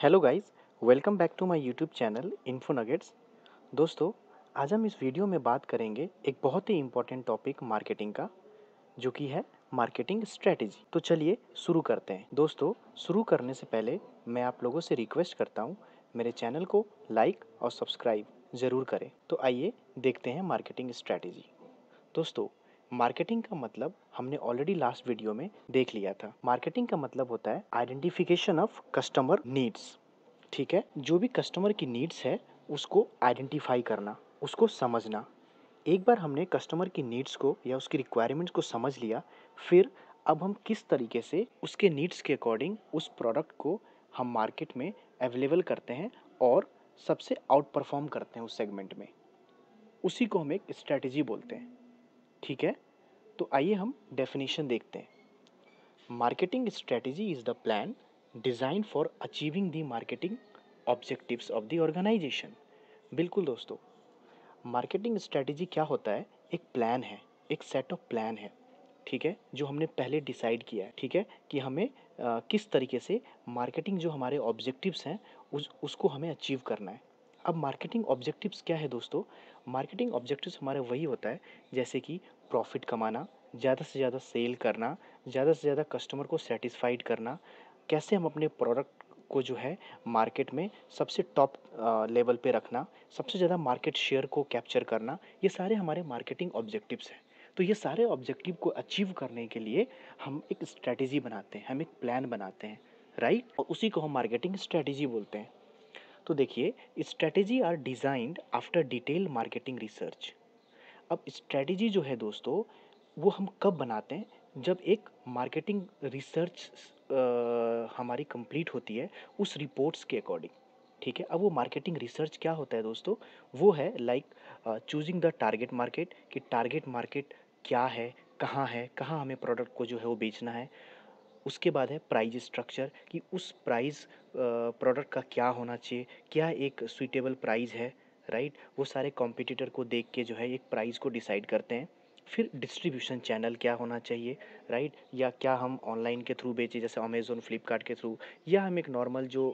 Hello guys, welcome back to my YouTube channel info nuggets. दोस्तों, आज हम इस वीडियो में बात करेंगे एक बहुत ही इम्पोर्टेंट टॉपिक मार्केटिंग का, जो कि है मार्केटिंग स्ट्रेटेजी। तो चलिए शुरू करते हैं। दोस्तों, शुरू करने से पहले मैं आप लोगों से रिक्वेस्ट करता हूँ, मेरे चैनल को लाइक और सब्सक्राइब ज़रूर करें। तो आइए देखते हैं मार्केटिंग स्ट्रेटेजी। दोस्तों, मार्केटिंग का मतलब हमने ऑलरेडी लास्ट वीडियो में देख लिया था। मार्केटिंग का मतलब होता है आइडेंटिफिकेशन ऑफ कस्टमर नीड्स। ठीक है, जो भी कस्टमर की नीड्स है उसको आइडेंटिफाई करना, उसको समझना। एक बार हमने कस्टमर की नीड्स को या उसकी रिक्वायरमेंट्स को समझ लिया, फिर अब हम किस तरीके से उसके नीड्स के अकॉर्डिंग उस प्रोडक्ट को हम मार्केट में अवेलेबल करते हैं और सबसे आउट परफॉर्म करते हैं उस सेगमेंट में, उसी को हम एक स्ट्रेटेजी बोलते हैं। ठीक है, तो आइए हम डेफिनेशन देखते हैं। Marketing strategy is the plan design for achieving the marketing objectives of the organisation. बिल्कुल दोस्तों, मार्केटिंग स्ट्रेटेजी क्या होता है? एक प्लान है, एक सेट ऑफ प्लान है। ठीक है, जो हमने पहले डिसाइड किया है। ठीक है, कि हमें किस तरीके से मार्केटिंग जो हमारे ऑब्जेक्टिव्स हैं उसको हमें अचीव करना है। अब मार्केटिंग ऑब्जेक्टिव्स क्या है दोस्तों? मार्केटिंग ऑब्जेक्टिव्स हमारे वही होता है जैसे कि प्रॉफिट कमाना, ज़्यादा से ज़्यादा सेल करना, ज़्यादा से ज़्यादा कस्टमर को सेटिस्फाइड करना, कैसे हम अपने प्रोडक्ट को जो है मार्केट में सबसे टॉप लेवल पे रखना, सबसे ज़्यादा मार्केट शेयर को कैप्चर करना, ये सारे हमारे मार्केटिंग ऑब्जेक्टिव्स हैं। तो ये सारे ऑब्जेक्टिव को अचीव करने के लिए हम एक स्ट्रैटेजी बनाते हैं, हम एक प्लान बनाते हैं, राइट? और उसी को हम मार्केटिंग स्ट्रैटेजी बोलते हैं। तो देखिए, strategy are designed after detail marketing research. अब स्ट्रैटेजी जो है दोस्तों, वो हम कब बनाते हैं? जब एक मार्केटिंग रिसर्च हमारी कंप्लीट होती है उस रिपोर्ट्स के अकॉर्डिंग। ठीक है, अब वो मार्केटिंग रिसर्च क्या होता है दोस्तों? वो है like choosing the target market, कि टारगेट मार्केट क्या है, कहाँ हमें प्रोडक्ट को जो है वो बेचना है। उसके बाद है प्राइस स्ट्रक्चर, कि उस प्राइस प्रोडक्ट का क्या होना चाहिए, क्या एक सुइटेबल प्राइस है, राइट? वो सारे कॉम्पिटिटर को देख के जो है एक प्राइस को डिसाइड करते हैं। फिर डिस्ट्रीब्यूशन चैनल क्या होना चाहिए, राइट? या क्या हम ऑनलाइन के थ्रू बेचें जैसे अमेज़न फ्लिपकार्ट के थ्रू, या हम एक नॉर्मल जो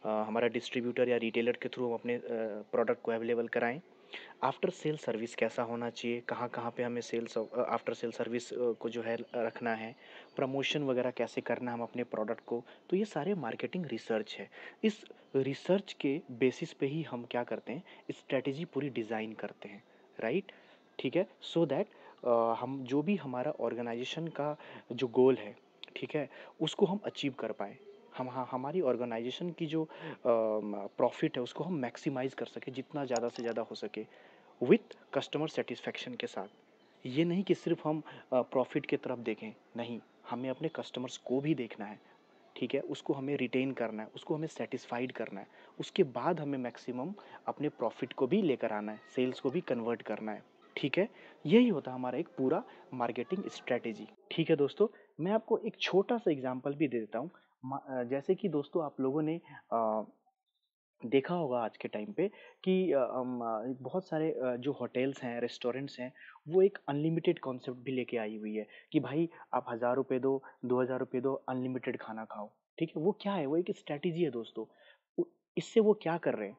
हमारा डिस्ट्रीब्यूटर या रिटेलर के थ्रू हम अपने प्रोडक्ट को अवेलेबल कराएं। आफ्टर सेल सर्विस कैसा होना चाहिए, कहाँ कहाँ पे हमें सेल्स आफ्टर सेल सर्विस को जो है रखना है, प्रमोशन वगैरह कैसे करना है हम अपने प्रोडक्ट को। तो ये सारे मार्केटिंग रिसर्च है। इस रिसर्च के बेसिस पे ही हम क्या करते हैं, स्ट्रेटेजी पूरी डिज़ाइन करते हैं, राइट? ठीक है, सो दैट हम जो भी हमारा ऑर्गेनाइजेशन का जो गोल है, ठीक है, उसको हम अचीव कर पाएँ। हम हमारी ऑर्गेनाइजेशन की जो प्रॉफिट है उसको हम मैक्सिमाइज़ कर सकें जितना ज़्यादा से ज़्यादा हो सके, विथ कस्टमर सेटिस्फेक्शन के साथ। ये नहीं कि सिर्फ हम प्रॉफिट की तरफ देखें, नहीं, हमें अपने कस्टमर्स को भी देखना है। ठीक है, उसको हमें रिटेन करना है, उसको हमें सेटिस्फाइड करना है। उसके बाद हमें मैक्सिमम अपने प्रॉफिट को भी लेकर आना है, सेल्स को भी कन्वर्ट करना है। ठीक है, यही होता है हमारा एक पूरा मार्केटिंग स्ट्रेटेजी। ठीक है दोस्तों, मैं आपको एक छोटा सा एग्जांपल भी दे देता हूँ। जैसे कि दोस्तों आप लोगों ने देखा होगा आज के टाइम पे कि बहुत सारे जो होटल्स हैं, रेस्टोरेंट्स हैं, वो एक अनलिमिटेड कॉन्सेप्ट भी लेके आई हुई है कि भाई आप 1000 रुपये दो, 2000 रुपये दो, अनलिमिटेड खाना खाओ। ठीक है, वो क्या है? वो एक स्ट्रैटेजी है दोस्तों। इससे वो क्या कर रहे हैं?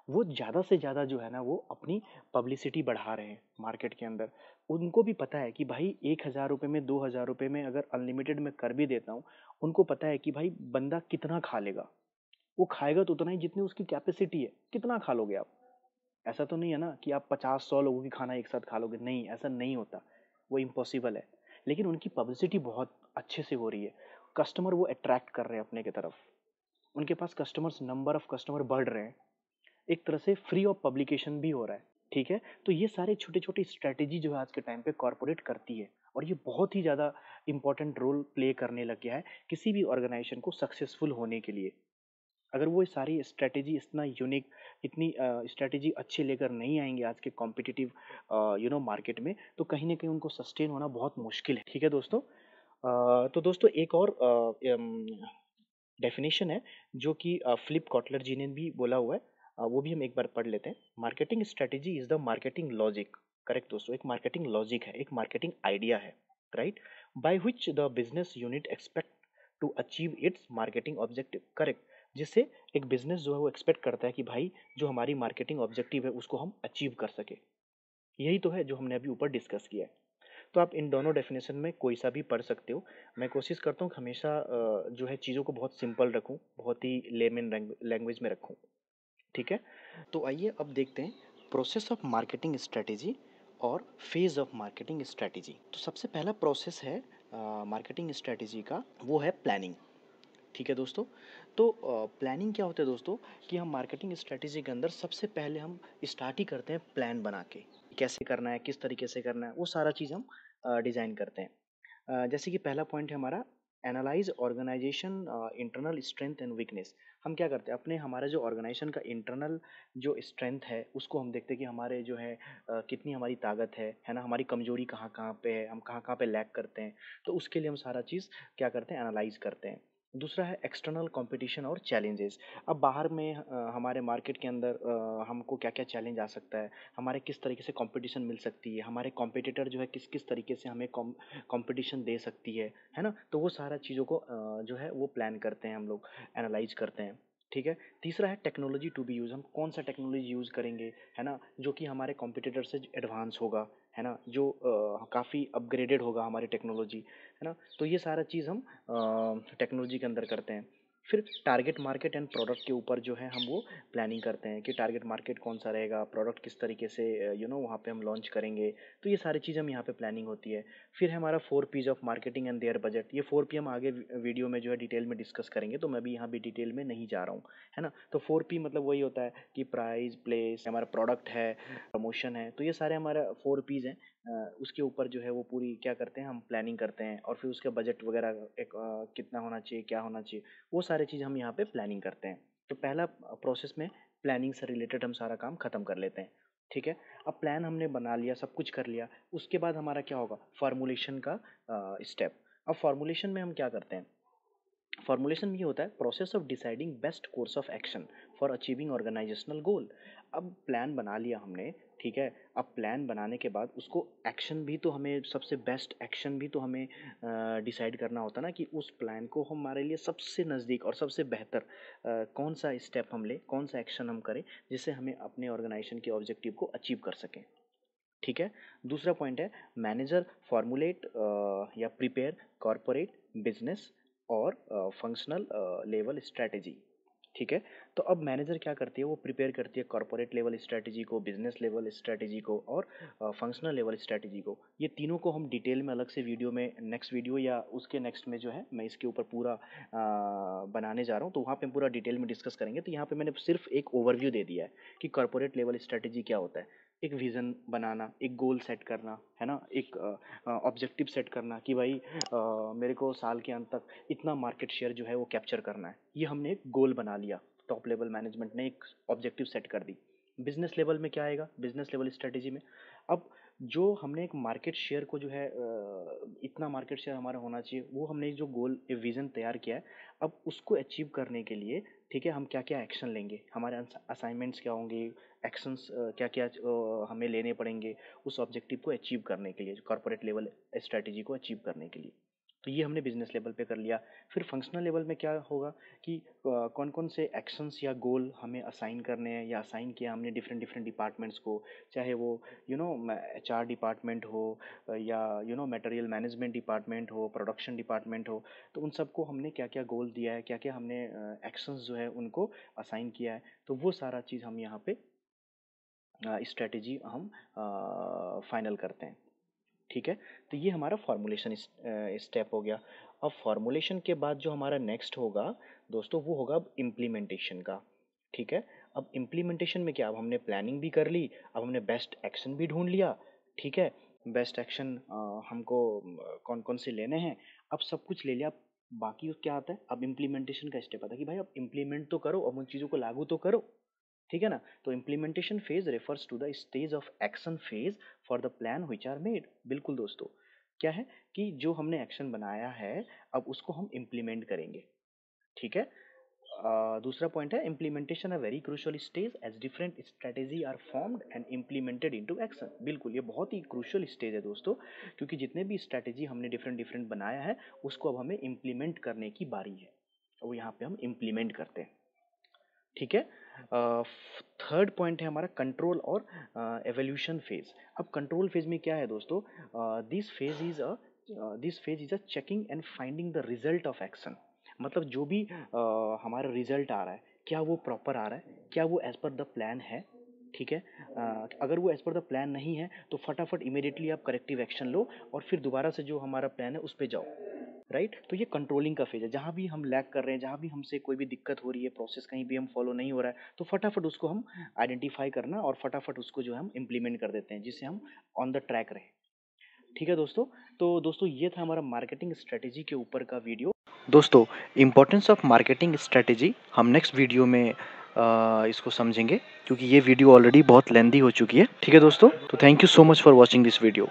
वो ज़्यादा से ज़्यादा जो है ना वो अपनी पब्लिसिटी बढ़ा रहे हैं मार्केट के अंदर। उनको भी पता है कि भाई 1000 रुपये में, 2000 रुपये में अगर अनलिमिटेड मैं कर भी देता हूँ, उनको पता है कि भाई बंदा कितना खा लेगा। वो खाएगा तो उतना ही जितनी उसकी कैपेसिटी है। कितना खा लोगे आप? ऐसा तो नहीं है ना कि आप 50-100 लोगों की खाना एक साथ खा लोगे। नहीं, ऐसा नहीं होता। वो इम्पॉसिबल है। लेकिन उनकी पब्लिसिटी बहुत अच्छे से हो रही है। कस्टमर वो अट्रैक्ट कर रहे हैं अपने की तरफ। उनके पास कस्टमर्स, नंबर ऑफ कस्टमर बढ़ रहे हैं। एक तरह से फ्री ऑफ पब्लिकेशन भी हो रहा है। ठीक है? तो ये सारे छोटे-छोटे स्ट्रैटेजी जो है आज के टाइम पे कॉर्पोरेट करती है, और ये बहुत ही ज़्यादा इम्पोर्टेंट रोल प्ले करने लग गया है किसी भी ऑर्गेनाइजेशन को सक्सेसफुल होने के लिए। अगर वो सारी स्ट्रैटेजी इतना यूनिक, इतनी स्ट्रैटेजी अच्छी लेकर नहीं आएँगे आज के कॉम्पिटिटिव मार्केट में, तो कहीं न कहीं उनको सस्टेन होना बहुत मुश्किल है। ठीक है दोस्तों? तो दोस्तों एक और डेफिनेशन है जो कि फिलिप कॉटलर जी ने भी बोला हुआ है। वो भी हम एक बार पढ़ लेते हैं। Marketing strategy is the marketing logic. Correct दोस्तों, एक मार्केटिंग लॉजिक है, एक मार्केटिंग आइडिया है, right? By which the business unit expect to achieve its marketing objective. Correct. जिससे एक बिज़नेस जो है वो एक्सपेक्ट करता है कि भाई जो हमारी मार्केटिंग ऑब्जेक्टिव है उसको हम अचीव कर सकें। यही तो है जो हमने अभी ऊपर डिस्कस किया है। तो आप इन दोनों डेफिनेशन में कोई सा भी पढ़ सकते हो। मैं कोशिश करता हूँ कि हमेशा जो है चीज़ों को बहुत सिंपल रखूँ, बहुत ही लेमन लैंग्वेज में रखूँ। ठीक है? तो आइए अब देखते हैं प्रोसेस ऑफ मार्केटिंग स्ट्रेटेजी और फेज़ ऑफ मार्केटिंग स्ट्रेटेजी। तो सबसे पहला प्रोसेस है मार्केटिंग स्ट्रेटेजी का, वो है प्लानिंग। ठीक है दोस्तों। तो प्लानिंग क्या होता है दोस्तों, कि हम मार्केटिंग स्ट्रेटेजी के अंदर सबसे पहले हम स्टार्ट ही करते हैं प्लान बना के, कैसे करना है, किस तरीके से करना है, वो सारा चीज़ हम डिज़ाइन करते हैं। जैसे कि पहला पॉइंट है हमारा analyse organisation internal strength and weakness. हम क्या करते हैं, अपने हमारा जो ऑर्गेनाइजेशन का इंटरनल जो स्ट्रेंथ है उसको हम देखते हैं कि हमारे जो है कितनी हमारी ताकत है ना, हमारी कमजोरी कहाँ कहाँ पे है, हम कहाँ कहाँ पे लैक करते हैं। तो उसके लिए हम सारा चीज़ क्या करते हैं, एनालाइज करते हैं। दूसरा है एक्सटर्नल कंपटीशन और चैलेंजेस। अब बाहर में हमारे मार्केट के अंदर हमको क्या क्या चैलेंज आ सकता है, हमारे किस तरीके से कंपटीशन मिल सकती है, हमारे कॉम्पिटिटर जो है किस किस तरीके से हमें कंपटीशन दे सकती है ना। तो वो सारा चीज़ों को जो है वो प्लान करते हैं हम लोग, एनालाइज करते हैं। ठीक है। तीसरा है टेक्नोलॉजी टू बी यूज़। हम कौन सा टेक्नोलॉजी यूज़ करेंगे, है ना, जो कि हमारे कॉम्पिटिटर से एडवांस होगा, है ना, जो काफ़ी अपग्रेडेड होगा हमारी टेक्नोलॉजी, है ना। तो ये सारा चीज़ हम टेक्नोलॉजी के अंदर करते हैं। फिर टारगेट मार्केट एंड प्रोडक्ट के ऊपर जो है हम वो प्लानिंग करते हैं कि टारगेट मार्केट कौन सा रहेगा, प्रोडक्ट किस तरीके से वहाँ पे हम लॉन्च करेंगे। तो ये सारी चीज़ हम यहाँ पे प्लानिंग होती है। फिर है हमारा 4 P's of marketing and their budget. ये 4 P हम आगे वीडियो में जो है डिटेल में डिस्कस करेंगे, तो मैं भी यहाँ भी डिटेल में नहीं जा रहा हूँ, है ना। तो 4 P मतलब वही होता है कि प्राइस, प्लेस, हमारा प्रोडक्ट है, प्रमोशन है। तो ये सारे हमारा 4 P's हैं। उसके ऊपर जो है वो पूरी क्या करते हैं, हम प्लानिंग करते हैं। और फिर उसका बजट वगैरह एक कितना होना चाहिए, क्या होना चाहिए, वो सारी चीज़ हम यहाँ पे प्लानिंग करते हैं। तो पहला प्रोसेस में प्लानिंग से रिलेटेड हम सारा काम खत्म कर लेते हैं। ठीक है। अब प्लान हमने बना लिया, सब कुछ कर लिया, उसके बाद हमारा क्या होगा, फार्मूलेशन का स्टेप। अब फार्मूलेशन में हम क्या करते हैं, फॉर्मुलेशन में ये होता है process of deciding best course of action for achieving organisational goal. अब प्लान बना लिया हमने, ठीक है। अब प्लान बनाने के बाद उसको एक्शन भी तो हमें, सबसे बेस्ट एक्शन भी तो हमें डिसाइड करना होता ना, कि उस प्लान को हमारे लिए सबसे नज़दीक और सबसे बेहतर कौन सा स्टेप हम लें, कौन सा एक्शन हम करें जिससे हमें अपने ऑर्गेनाइजेशन के ऑब्जेक्टिव को अचीव कर सकें। ठीक है। दूसरा पॉइंट है मैनेजर फॉर्मुलेट या प्रिपेयर कॉरपोरेट, बिजनेस और फंक्शनल लेवल स्ट्रैटेजी। ठीक है। तो अब मैनेजर क्या करती है, वो प्रिपेयर करती है कॉरपोरेट लेवल स्ट्रैटेजी को, बिजनेस लेवल स्ट्रैटेजी को और फंक्शनल लेवल स्ट्रैटेजी को। ये तीनों को हम डिटेल में अलग से वीडियो में, नेक्स्ट वीडियो या उसके नेक्स्ट में जो है मैं इसके ऊपर पूरा बनाने जा रहा हूँ, तो वहाँ पे हम पूरा डिटेल में डिस्कस करेंगे। तो यहाँ पे मैंने सिर्फ एक ओवरव्यू दे दिया है कि कॉरपोरेट लेवल स्ट्रैटेजी क्या होता है। एक विज़न बनाना, एक गोल सेट करना, है ना, एक ऑब्जेक्टिव सेट करना कि भाई मेरे को साल के अंत तक इतना मार्केट शेयर जो है वो कैप्चर करना है। ये हमने एक गोल बना लिया, टॉप लेवल मैनेजमेंट ने एक ऑब्जेक्टिव सेट कर दी। बिजनेस लेवल में क्या आएगा, बिजनेस लेवल स्ट्रेटेजी में अब जो हमने एक मार्केट शेयर को जो है इतना मार्केट शेयर हमारा होना चाहिए, वो हमने जो गोल विज़न तैयार किया है, अब उसको अचीव करने के लिए, ठीक है, हम क्या क्या एक्शन लेंगे, हमारे असाइनमेंट्स क्या होंगे, एक्शंस क्या क्या हमें लेने पड़ेंगे उस ऑब्जेक्टिव को अचीव करने के लिए, कॉर्पोरेट लेवल स्ट्रेटेजी को अचीव करने के लिए। तो ये हमने बिजनेस लेवल पे कर लिया। फिर फंक्शनल लेवल में क्या होगा कि कौन कौन से एक्शंस या गोल हमें असाइन करने हैं, या असाइन किया हमने डिफरेंट डिफरेंट डिपार्टमेंट्स को, चाहे वो HR डिपार्टमेंट हो या मटेरियल मैनेजमेंट डिपार्टमेंट हो, प्रोडक्शन डिपार्टमेंट हो। तो उन सबको हमने क्या क्या गोल दिया है, क्या क्या हमने एक्शंस जो है उनको असाइन किया है। तो वो सारा चीज़ हम यहाँ पे स्ट्रेटेजी हम फाइनल करते हैं। ठीक है। तो ये हमारा फॉर्मूलेशन स्टेप हो गया। अब फॉर्मूलेशन के बाद जो हमारा नेक्स्ट होगा दोस्तों, वो होगा अब इम्प्लीमेंटेशन का। ठीक है। अब इम्प्लीमेंटेशन में क्या, अब हमने प्लानिंग भी कर ली, अब हमने बेस्ट एक्शन भी ढूंढ लिया। ठीक है। बेस्ट एक्शन हमको कौन कौन से लेने हैं, अब सब कुछ ले लिया। अब बाकी क्या आता है, अब इम्प्लीमेंटेशन का स्टेप आता है कि भाई अब इम्प्लीमेंट तो करो, अब उन चीज़ों को लागू तो करो। ठीक है ना। तो implementation phase refers to the stage of action phase for the plan which are made. बिल्कुल दोस्तों, क्या है कि जो हमने एक्शन बनाया है अब उसको हम इम्प्लीमेंट करेंगे। ठीक है। दूसरा पॉइंट है implementation a very crucial stage as different strategy are formed and implemented into action. बिल्कुल ये बहुत ही क्रूशियल स्टेज है दोस्तों, क्योंकि जितने भी स्ट्रेटेजी हमने डिफरेंट डिफरेंट बनाया है उसको अब हमें इम्प्लीमेंट करने की बारी है। वो यहाँ पे हम इम्प्लीमेंट करते हैं। ठीक है। थर्ड पॉइंट है हमारा कंट्रोल और एवोल्यूशन फेज। अब कंट्रोल फेज में क्या है दोस्तों, this phase is a checking and finding the result of action. मतलब जो भी हमारा रिजल्ट आ रहा है, क्या वो प्रॉपर आ रहा है, क्या वो एज पर द प्लान है। ठीक है। अगर वो एज पर द प्लान नहीं है तो फटाफट इमीडिएटली आप करेक्टिव एक्शन लो और फिर दोबारा से जो हमारा प्लान है उस पर जाओ। राइट। तो ये कंट्रोलिंग का फेज है। जहाँ भी हम लैग कर रहे हैं, जहाँ भी हमसे कोई भी दिक्कत हो रही है, प्रोसेस कहीं भी हम फॉलो नहीं हो रहा है, तो फटाफट उसको हम आइडेंटिफाई करना और फटाफट उसको जो है हम इम्प्लीमेंट कर देते हैं, जिससे हम ऑन द ट्रैक रहें। ठीक है दोस्तों। तो दोस्तों ये था हमारा मार्केटिंग स्ट्रेटेजी के ऊपर का वीडियो। दोस्तों, इम्पोर्टेंस ऑफ मार्केटिंग स्ट्रेटेजी हम नेक्स्ट वीडियो में इसको समझेंगे, क्योंकि ये वीडियो ऑलरेडी बहुत लेंदी हो चुकी है। ठीक है दोस्तों, तो thank you so much for watching this video.